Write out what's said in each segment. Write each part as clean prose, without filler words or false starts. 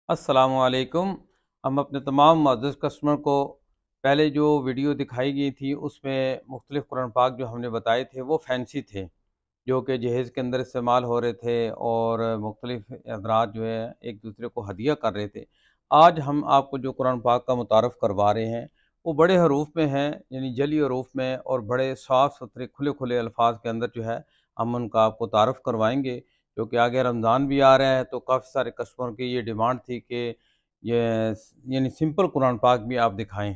अस्सलाम वालेकुम। हम अपने तमाम मुअज़्ज़ज़ कस्टमर को पहले जो वीडियो दिखाई गई थी उसमें मुख्तलिफ़ कुरान पाक जो हमने बताए थे वो फैंसी थे, जो कि जहेज़ के अंदर इस्तेमाल हो रहे थे और मुख्तलिफ़ हज़रात जो है एक दूसरे को हदिया कर रहे थे। आज हम आपको जो कुरान पाक का मुतारफ़ करवा रहे हैं वो बड़े हरूफ में हैं, यानी जली हरूफ में, और बड़े साफ़ सुथरे खुले खुले अल्फाज के अंदर जो है हम उनका आपको तारफ़ करवाएंगे। क्योंकि आगे रमज़ान भी आ रहा है तो काफ़ी सारे कस्टमर की ये डिमांड थी कि ये यानी सिंपल कुरान पाक भी आप दिखाएं।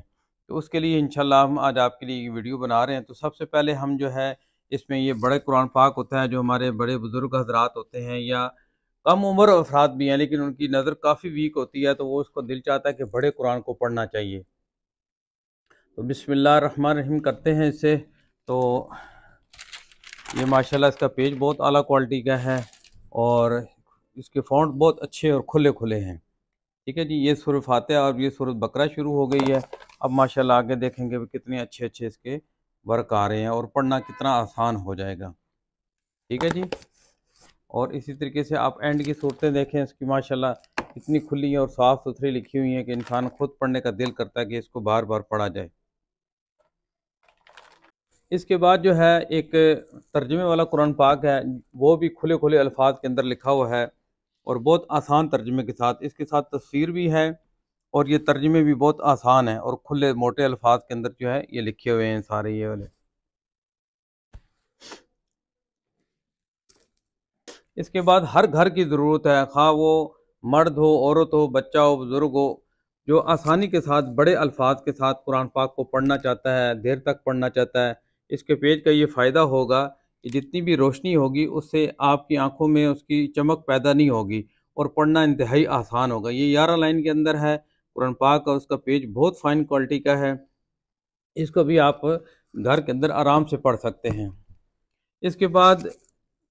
तो उसके लिए इंशाल्लाह हम आज आपके लिए ये वीडियो बना रहे हैं। तो सबसे पहले हम जो है इसमें ये बड़े कुरान पाक होता है, जो हमारे बड़े बुज़ुर्ग हज़रात होते हैं या कम उम्र अफराद भी हैं लेकिन उनकी नज़र काफ़ी वीक होती है, तो वो उसको दिल चाहता है कि बड़े कुरान को पढ़ना चाहिए। तो बिस्मिल्लाह रहमान रहीम करते हैं इसे। तो ये माशाल्लाह इसका पेज बहुत आला क्वालिटी का है और इसके फ़ॉन्ट बहुत अच्छे और खुले खुले हैं। ठीक है जी, ये सूरह फातिहा और ये सूरह बकरा शुरू हो गई है। अब माशाल्लाह आगे देखेंगे भी कितने अच्छे अच्छे इसके वर्क आ रहे हैं और पढ़ना कितना आसान हो जाएगा। ठीक है जी। और इसी तरीके से आप एंड की सूरतें देखें, इसकी माशाल्लाह इतनी खुली और साफ़ सुथरी लिखी हुई हैं कि इंसान खुद पढ़ने का दिल करता है कि इसको बार बार पढ़ा जाए। इसके बाद जो है एक तर्जुमे वाला कुरान पाक है, वो भी खुले खुले अल्फाज के अंदर लिखा हुआ है और बहुत आसान तर्जुमे के साथ, इसके साथ तफसीर भी है और ये तर्जुमे भी बहुत आसान है और खुले मोटे अल्फाज के अंदर जो है ये लिखे हुए हैं सारे ये वाले। इसके बाद हर घर की ज़रूरत है, खा वो मर्द हो, औरत हो, बच्चा हो, बुज़ुर्ग हो, जो आसानी के साथ बड़े अल्फाज के साथ कुरान पाक को पढ़ना चाहता है, देर तक पढ़ना चाहता है। इसके पेज का ये फ़ायदा होगा कि जितनी भी रोशनी होगी उससे आपकी आंखों में उसकी चमक पैदा नहीं होगी और पढ़ना इंतहाई आसान होगा। ये 11 लाइन के अंदर है कुरान पाक और उसका पेज बहुत फ़ाइन क्वालिटी का है। इसको भी आप घर के अंदर आराम से पढ़ सकते हैं। इसके बाद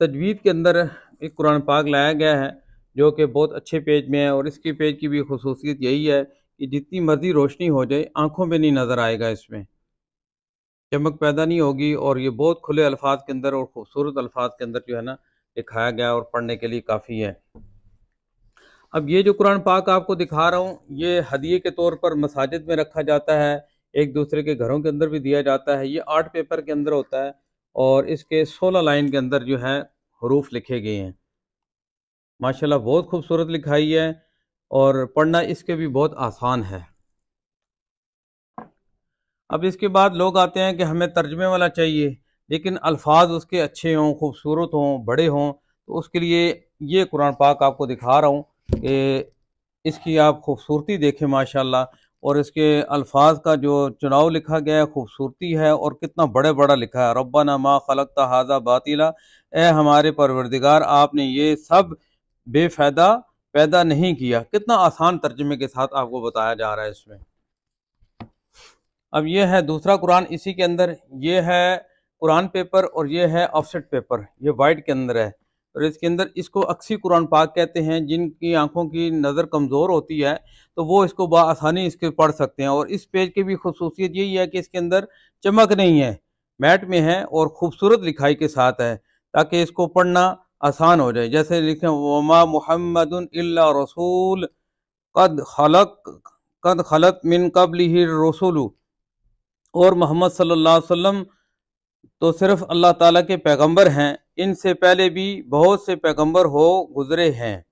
तजवीद के अंदर एक कुरान पाक लाया गया है जो कि बहुत अच्छे पेज में है और इसकी पेज की भी खसूसियत यही है कि जितनी मर्जी रोशनी हो जाए आंखों में नहीं नज़र आएगा, इसमें चमक पैदा नहीं होगी और ये बहुत खुले अल्फाज के अंदर और खूबसूरत अल्फाज के अंदर जो है ना दिखाया गया और पढ़ने के लिए काफ़ी है। अब ये जो कुरान पाक आपको दिखा रहा हूँ ये हदिये के तौर पर मसाजिद में रखा जाता है, एक दूसरे के घरों के अंदर भी दिया जाता है। ये आर्ट पेपर के अंदर होता है और इसके 16 लाइन के अंदर जो है हरूफ लिखे गए हैं। माशाल्लाह बहुत खूबसूरत लिखाई है और पढ़ना इसके भी बहुत आसान है। अब इसके बाद लोग आते हैं कि हमें तर्जमे वाला चाहिए लेकिन अल्फाज उसके अच्छे हों, खूबसूरत हों, बड़े हों, तो उसके लिए ये कुरान पाक आपको दिखा रहा हूँ कि इसकी आप खूबसूरती देखें माशाल्लाह, और इसके अल्फाज का जो चुनाव लिखा गया है खूबसूरती है और कितना बड़े बड़ा लिखा है। रब्बना मा खलक़्ता हाज़ा बातिला, ए हमारे परवरदिगार आपने ये सब बेफ़ायदा पैदा नहीं किया। कितना आसान तर्जुमे के साथ आपको बताया जा रहा है इसमें। अब ये है दूसरा कुरान इसी के अंदर, ये है कुरान पेपर और ये है ऑफसेट पेपर, ये वाइट के अंदर है और इसके अंदर इसको अक्सी कुरान पाक कहते हैं। जिनकी आंखों की नज़र कमज़ोर होती है तो वो इसको आसानी इसके पढ़ सकते हैं। और इस पेज की भी खसूसियत यही है कि इसके अंदर चमक नहीं है, मैट में है और ख़ूबसूरत लिखाई के साथ है ताकि इसको पढ़ना आसान हो जाए। जैसे लिखे वमा मुहम्मदुन इल्ला रसूल कद खलत मिन कब्लिही रसूल, और मोहम्मद सल्लल्लाहु अलैहि वसल्लम तो सिर्फ अल्लाह ताला के पैगंबर हैं, इनसे पहले भी बहुत से पैगंबर हो गुजरे हैं।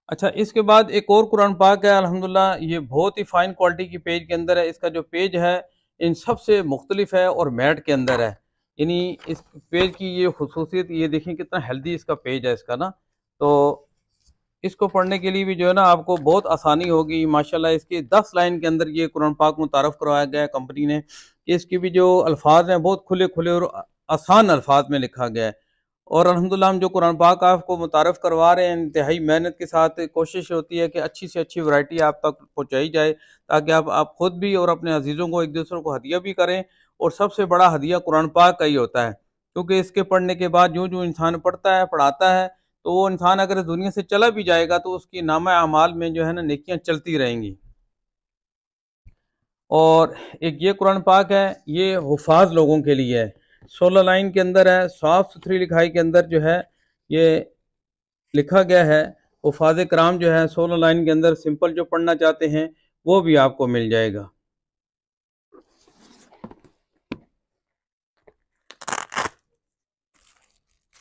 अच्छा, इसके बाद एक और कुरान पाक है अल्हम्दुलिल्लाह, ये बहुत ही फाइन क्वालिटी की पेज के अंदर है। इसका जो पेज है इन सब से मुख्तलिफ है और मैट के अंदर है। यानी इस पेज की ये खसूसियत ये देखें कितना हेल्दी इसका पेज है इसका ना। तो इसको पढ़ने के लिए भी जो है ना आपको बहुत आसानी होगी माशाल्लाह। इसके 10 लाइन के अंदर ये कुरान पाक मुतारफ़ करवाया गया है कंपनी ने कि इसके भी जो अल्फाज हैं बहुत खुले खुले और आसान अल्फाज में लिखा गया है। और अल्हम्दुलिल्लाह हम जो कुरान पाक आपको मुतारफ़ करवा रहे हैं इंतहाई मेहनत के साथ, कोशिश होती है कि अच्छी से अच्छी वैरायटी आप तक पहुँचाई जाए ताकि आप ख़ुद भी और अपने अजीज़ों को एक दूसरे को हदिया भी करें। और सबसे बड़ा हदिया कुरान पाक का ही होता है, क्योंकि इसके पढ़ने के बाद जो जो इंसान पढ़ता है पढ़ाता है तो वो इंसान अगर इस दुनिया से चला भी जाएगा तो उसकी नामा अमाल में जो है ना नेकियां चलती रहेंगी। और एक ये कुरान पाक है, ये हुफाज लोगों के लिए है, 16 लाइन के अंदर है, साफ सुथरी लिखाई के अंदर जो है ये लिखा गया है। हुफ़ाज़ कराम जो है 16 लाइन के अंदर सिंपल जो पढ़ना चाहते हैं वो भी आपको मिल जाएगा।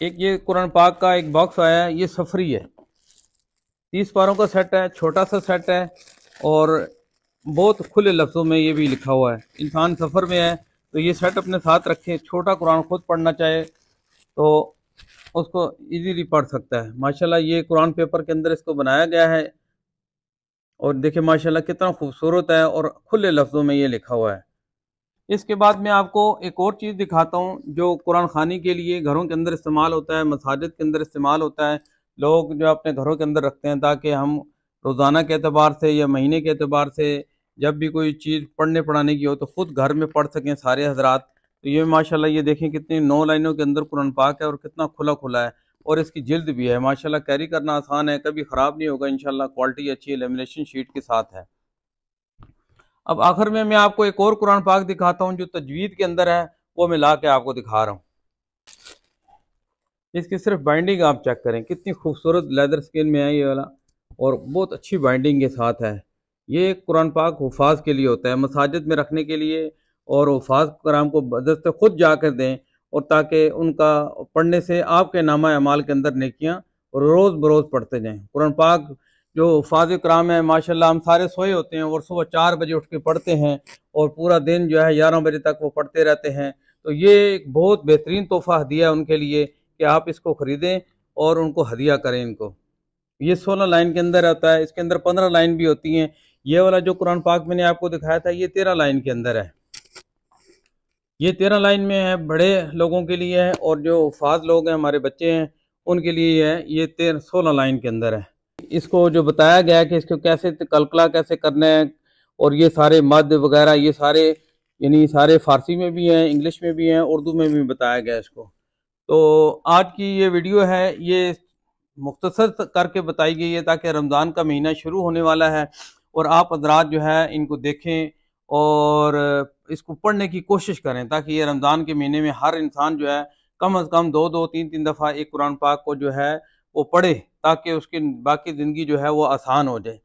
एक ये कुरान पाक का एक बॉक्स आया है, ये सफरी है, 30 पारों का सेट है, छोटा सा सेट है और बहुत खुले लफ्ज़ों में ये भी लिखा हुआ है। इंसान सफ़र में है तो ये सेट अपने साथ रखें, छोटा कुरान खुद पढ़ना चाहे तो उसको इजीली पढ़ सकता है। माशाल्लाह ये कुरान पेपर के अंदर इसको बनाया गया है और देखिए माशाल्लाह कितना खूबसूरत है और खुले लफ्ज़ों में ये लिखा हुआ है। इसके बाद मैं आपको एक और चीज़ दिखाता हूँ जो कुरान खानी के लिए घरों के अंदर इस्तेमाल होता है, मसाजिद के अंदर इस्तेमाल होता है। लोग जो अपने घरों के अंदर रखते हैं ताकि हम रोज़ाना के अतबार से या महीने के अतबार से जब भी कोई चीज़ पढ़ने पढ़ाने की हो तो ख़ुद घर में पढ़ सकें सारे हजरात। तो ये माशाल्लाह ये देखें कितनी 9 लाइनों के अंदर कुरान पाक है और कितना खुला खुला है और इसकी जिल्द भी है माशाल्लाह, कैरी करना आसान है, कभी ख़राब नहीं होगा इंशाल्लाह, क्वालिटी अच्छी है, लेमिनेशन शीट के साथ है। अब आखिर में मैं आपको एक और कुरान पाक दिखाता हूँ जो तजवीद के अंदर है, वो मैं ला के आपको दिखा रहा हूँ। इसकी सिर्फ बाइंडिंग आप चेक करें, कितनी खूबसूरत लेदर स्किन में है ये वाला और बहुत अच्छी बाइंडिंग के साथ है। ये कुरान पाक हुफ़ाज़ के लिए होता है, मसाजिद में रखने के लिए, और हुफ़ाज़ कराम को बदस्ते खुद जाकर दें और ताकि उनका पढ़ने से आपके नामा अमाल के अंदर नेकियां रोज़ बरोज़ पढ़ते जाएं। कुरान पाक जो हुफ़ाज़ कराम है माशाल्लाह, हम सारे सोए होते हैं और सुबह 4 बजे उठ के पढ़ते हैं और पूरा दिन जो है 11 बजे तक वो पढ़ते रहते हैं। तो ये एक बहुत बेहतरीन तोहफ़ा हदिया है उनके लिए कि आप इसको ख़रीदें और उनको हदिया करें इनको। ये 16 लाइन के अंदर आता है, इसके अंदर 15 लाइन भी होती हैं। ये वाला जो कुरान पाक मैंने आपको दिखाया था ये 13 लाइन के अंदर है। ये 13 लाइन में है, बड़े लोगों के लिए है और जो फाज लोग हैं हमारे बच्चे हैं उनके लिए है। ये 16 लाइन के अंदर है। इसको जो बताया गया है कि इसको कैसे कलकला कैसे करना है और ये सारे मद वगैरह ये सारे यानी सारे फ़ारसी में भी हैं, इंग्लिश में भी हैं, उर्दू में भी बताया गया है इसको। तो आज की ये वीडियो है ये मुख्तसर करके बताई गई है ताकि रमज़ान का महीना शुरू होने वाला है और आप हज़रात जो है इनको देखें और इसको पढ़ने की कोशिश करें ताकि ये रमज़ान के महीने में हर इंसान जो है कम अज़ कम 2-2 3-3 दफ़ा एक कुरान पाक को जो है वो पढ़े ताकि उसकी बाकी ज़िंदगी जो है वो आसान हो जाए।